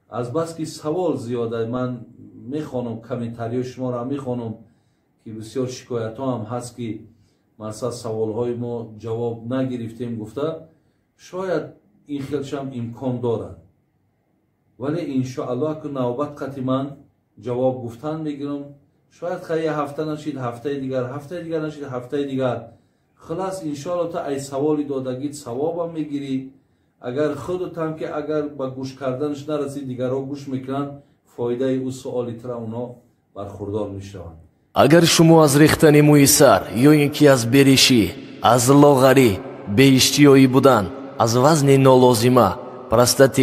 از بس که سوال زیاده من میخوانم کامنتاری شما را میخوانم که بسیار شکایت ها هم هست که مثلا سوال های ما جواب نگرفتیم گفته شاید این خیلش هم امکان دارد ولی انشاءالله که نوبت قطعی من جواب گفتن میگیرم شاید خیلی هفته نشید هفته دیگر نشید هفته دیگر خلاص انشاءالله تا ای سوالی دادگید ثواب هم میگیری اگر خودت هم که اگر با گوش کردنش نرسید دیگر ها گوش میکنن فایده او سوالی تر اونا برخوردار میشوند. اگر شما از ریختن موی سر یا اینکه از بریشی از لاغری به اشتیایی بودن از وزن نالازمه پروستات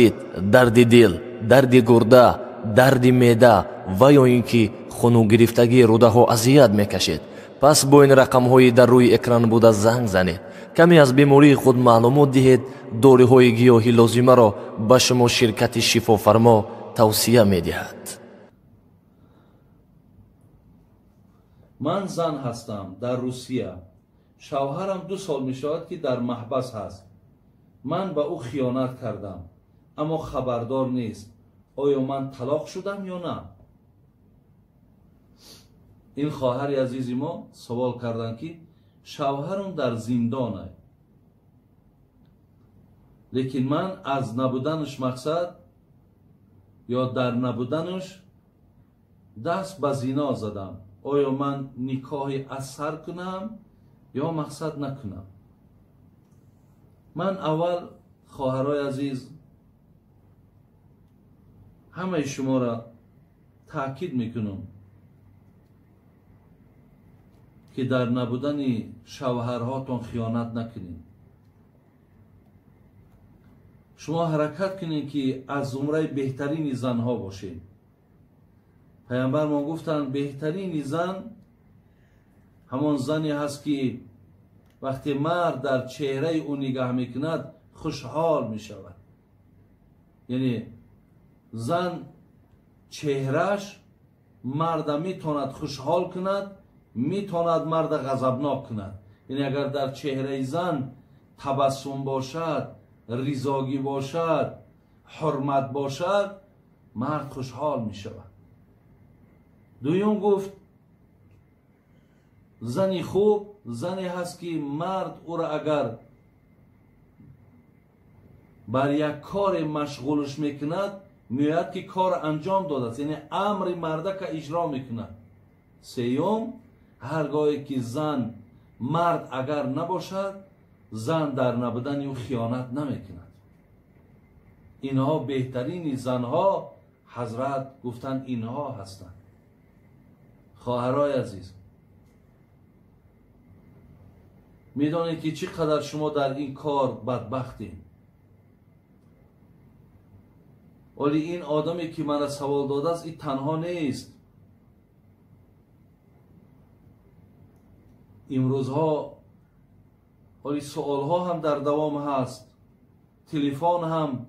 درد دل درد گرده درد معده و یا اینکه خونو گرفتگی روده ها اذیت میکشید پس با این رقم های در روی اکران بوده زنگ زنید کمی از بیماری خود معلومات دهید دوره های گیاهی لازمه را به شما شرکت شفا فرما توصیه میدهد. من زن هستم در روسیه شوهرم 2 سال می شود که در محبس هست من به او خیانت کردم اما خبردار نیست آیا من طلاق شدم یا نه. این خواهر عزیز ما سوال کردن که شوهرم در زندانه لیکن من از نبودنش مقصد یا در نبودنش دست به زنا زدم آیا من نکاحی از سر کنم یا مقصد نکنم. من اول خواهرای عزیز همه شما را تاکید میکنم که در نبودن شوهرهاتون خیانت نکنید. شما حرکت کنید که از زمره بهترین زنها باشید. پیامبر ما گفتن بهترین زن همان زنی هست که وقتی مرد در چهره او نگاه میکند خوشحال میشود. یعنی زن چهرهش مرد میتواند خوشحال کند میتواند مرد غضبناک کند. یعنی اگر در چهره زن تبسم باشد رضاگی باشد حرمت باشد مرد خوشحال میشود. دویم گفت زنی خوب زنی هست که مرد او را اگر بر یک کار مشغولش میکند میاد که کار انجام داده است یعنی امر مرد که اجرا میکند. سیوم هرگاهی که زن مرد اگر نباشد زن در نبودن او خیانت نمیکند. اینها بهترین زنها حضرت گفتن اینها هستند. خواهرای عزیز میدانید که چقدر شما در این کار بدبختید. ولی این آدمی که من سوال داده است این تنها نیست. امروزها ولی سوالها هم در دوام هست. تلفن هم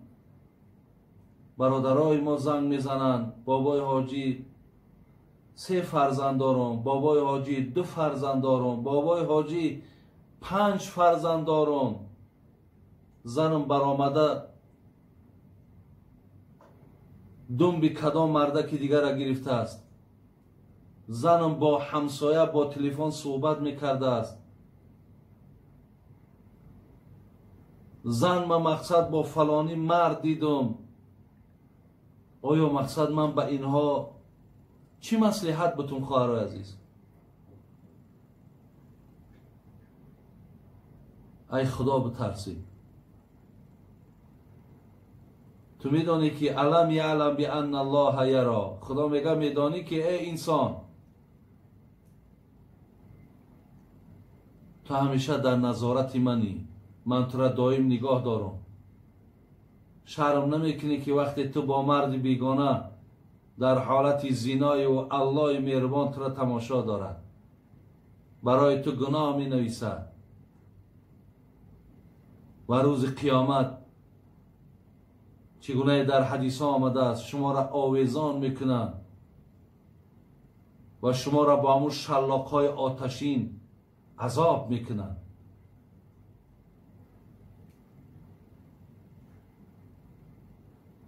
برادرای ما زنگ میزنند بابای حاجی 3 فرزند دارم بابای حاجی 2 فرزند دارم بابای حاجی 5 فرزند دارم زنم برآمده دنب کدام مرده که دیگر را گرفته است. زنم با همسایه با تلفن صحبت میکرده است. زن من مقصد با فلانی مرد دیدم. آیا مقصد من به اینها چی مصلحت بتون خواهرای عزیز؟ ای خدا بترسید. تو میدانی که علم یعلم بان الله یرا. خدا میگه میدانی که ای انسان تو همیشه در نظارت منی من تو را دائم نگاه دارم. شرم نمیکنی که وقتی تو با مرد بیگانه در حالت زینای و الله مهربان تو را تماشا دارد برای تو گناه می نویسد و روز قیامت چگونه در حدیث ها آمده است شما را آویزان میکنند و شما را با همون شلاق های آتشین عذاب میکنند.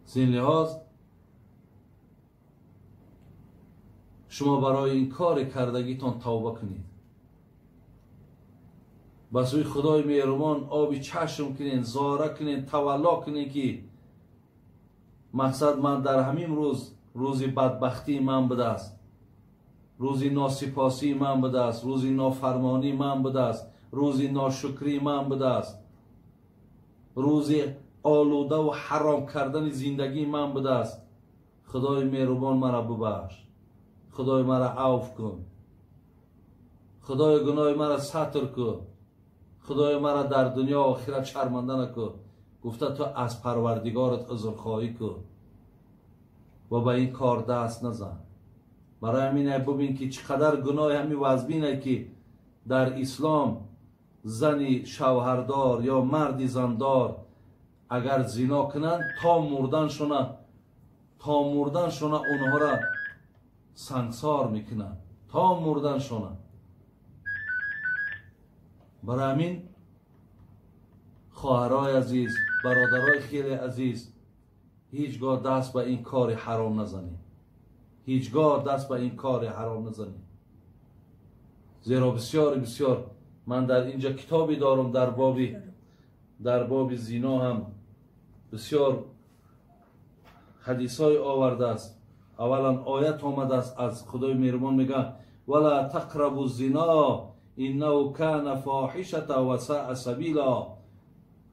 زین لحاظ شما برای این کار کردگیتان توبه کنید، به سوی خدای مهربان آبی چشم کنین، زاره کنین، تولا کنین که مقصد من در همین روزی بدبختی من بده است، روزی ناسپاسی من بده است، روزی نافرمانی من بده است، روزی ناشکری من بده است، روزی آلوده و حرام کردن زندگی من بده است. خدای مهربان مرا ببخش، خدای مرا عفو کن، خدای گناه مرا ستر کن، خدای مرا در دنیا و آخرت شرمنده نکن. گفته تو از پروردگارت عذرخواهی کن و به این کار دست نزن. برای همین ببین که چقدر گناه همین وزبینه که در اسلام زنی شوهردار یا مردی زندار اگر زنا کنند تا مردنشونه اونها را سنگسار میکنند، تا مردنشونه. برای همین خواهرای عزیز، برادرای خیلی عزیز، هیچگاه دست به این کار حرام نزنید، هیچگاه دست به این کار حرام نزنید. زیرا بسیار بسیار من در اینجا کتابی دارم در باب زنا هم بسیار حدیث های آورده است. اولا آیت آمده است از خدای مهربان میگه ولا تقربوا الزنا انه کان فاحشه و ساء سبیلا.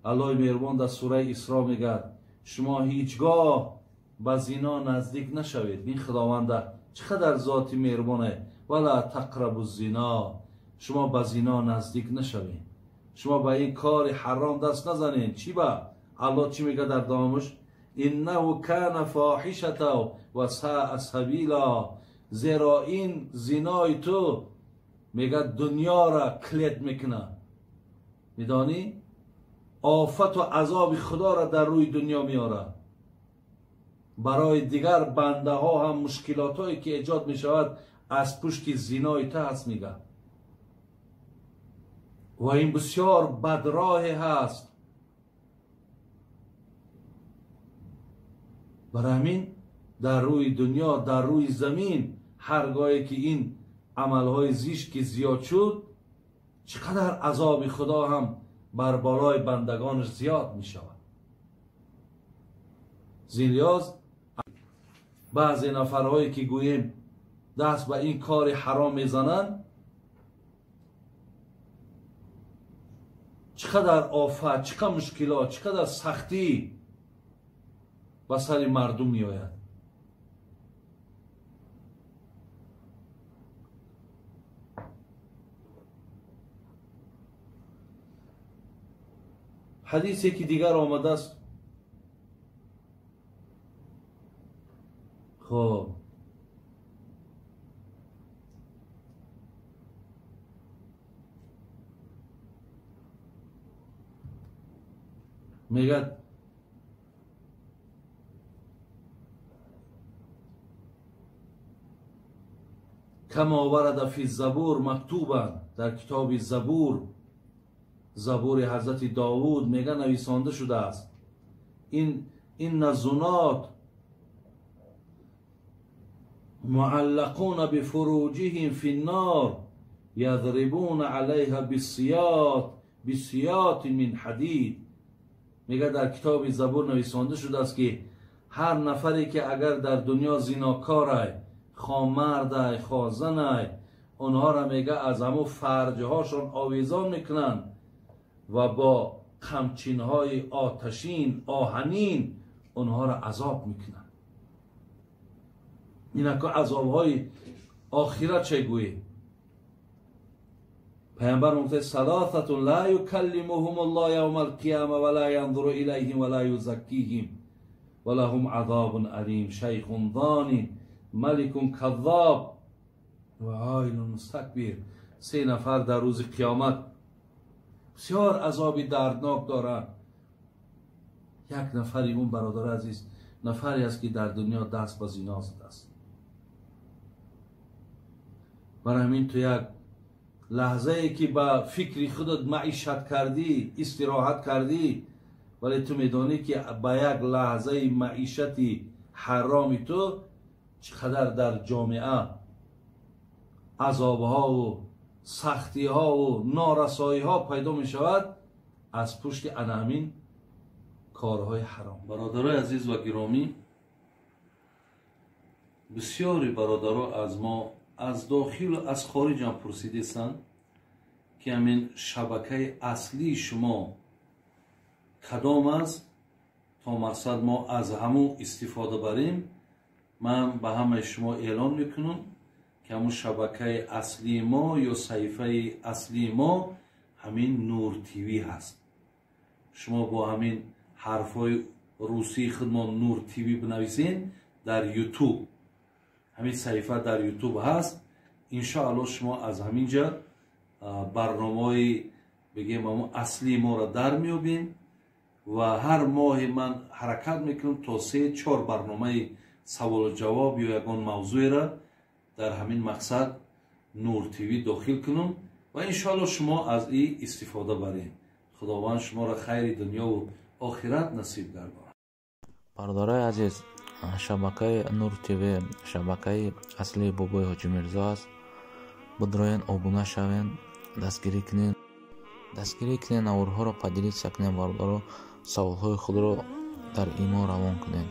الله مهربان در سوره اسراء میگه شما هیچگاه به زنا نزدیک نشوید. این خداوند چقدر ذاتی مهربانه. ولا تقربوا الزنا، شما به زنا نزدیک نشوید، شما به این کار حرام دست نزنید. چی با الله چی میگه در دامش؟ انه کان فاحشه و ساء سبیلا. زیرا این زنای تو میگه دنیا را کلید میکنه. میدانی آفت و عذاب خدا را در روی دنیا میاره. برای دیگر بنده ها هم مشکلات هایی که ایجاد میشود از پشت زنای تو هست میگه. و این بسیار بدراه هست. برای همین در روی دنیا، در روی زمین، هرگاهی که این عملهای زشت که زیاد شد چقدر عذاب خدا هم بر بالای بندگانش زیاد می شود. زیلیاز بعضی نفرهایی که گوییم دست به این کار حرام میزنند چقدر آفت، چقدر مشکلات، چقدر سختی به سر مردم می آید. حدیثی که دیگر آمده است. خب میگه کما ورد فی الزبور مکتوبا، در کتاب زبور حضرت داوود میگه نویسانده شده است این الزنات معلقون بفروجهم فی النار یضربون علیها بسیاط من حدید. میگه در کتاب زبور نویسانده شده است که هر نفری که اگر در دنیا زناکاره، خامرده، خازنه، اونها را میگه از همو فرجهاشون آویزان میکنن و با خمچینهای آتشین، آهنین اونها را عذاب میکنن. این که عذابهای آخرت چگویی؟ پیامبر گفته ثلاثه لا یکلمهم الله یوم القیامه ولا ینظر الیهم ولا یزکیهم ولهم عذاب علیم شیخ ضان ملک کذاب و عایل مستکبر. 3 نفر در روز قیامت بسیار عذابی دردناک دارند. یک نفری اون برادر عزیز نفری است که در دنیا دست به زنا زده است. برای همین تو یک لحظه ای که با فکری خودت معیشت کردی، استراحت کردی ولی تو میدانی که با یک لحظه معیشتی حرامی تو چقدر در جامعه عذابها و سختی ها و نارسایی ها پیدا می شود از پشت همین کارهای حرام. برادرای عزیز و گرامی، بسیاری برادرها از ما از داخل و از خارج هم پرسیدند که همین شبکه اصلی شما کدام است تا مقصد ما از همون استفاده بریم. من به همه شما اعلان میکنم که همون شبکه اصلی ما یا صفحه اصلی ما همین نور تیوی هست. شما با همین حرفای روسی خودمان نور تیوی بنویسین در یوتیوب، همین صفحه در یوتیوب هست. انشاءالله شما از همینجا برنامه‌های بگیم همون اصلی ما را در میابین و هر ماه من حرکت میکنم تا 3-4 برنامه سوال و جواب یا یگان موضوع را در همین مقصد نور تیوی داخل کنم و انشاءالله شما از این استفاده برین. خداوند شما را خیر دنیا و آخرت نصیب گرداند. برادرای عزیز، شبکه نور تیوی شبکه اصلی بابای حاجی میرزا است. بدروین обуна шавен, дастгирӣ кунед, наворҳоро падилид сакнед, бародаро саволҳои худро дар имо равон кунед.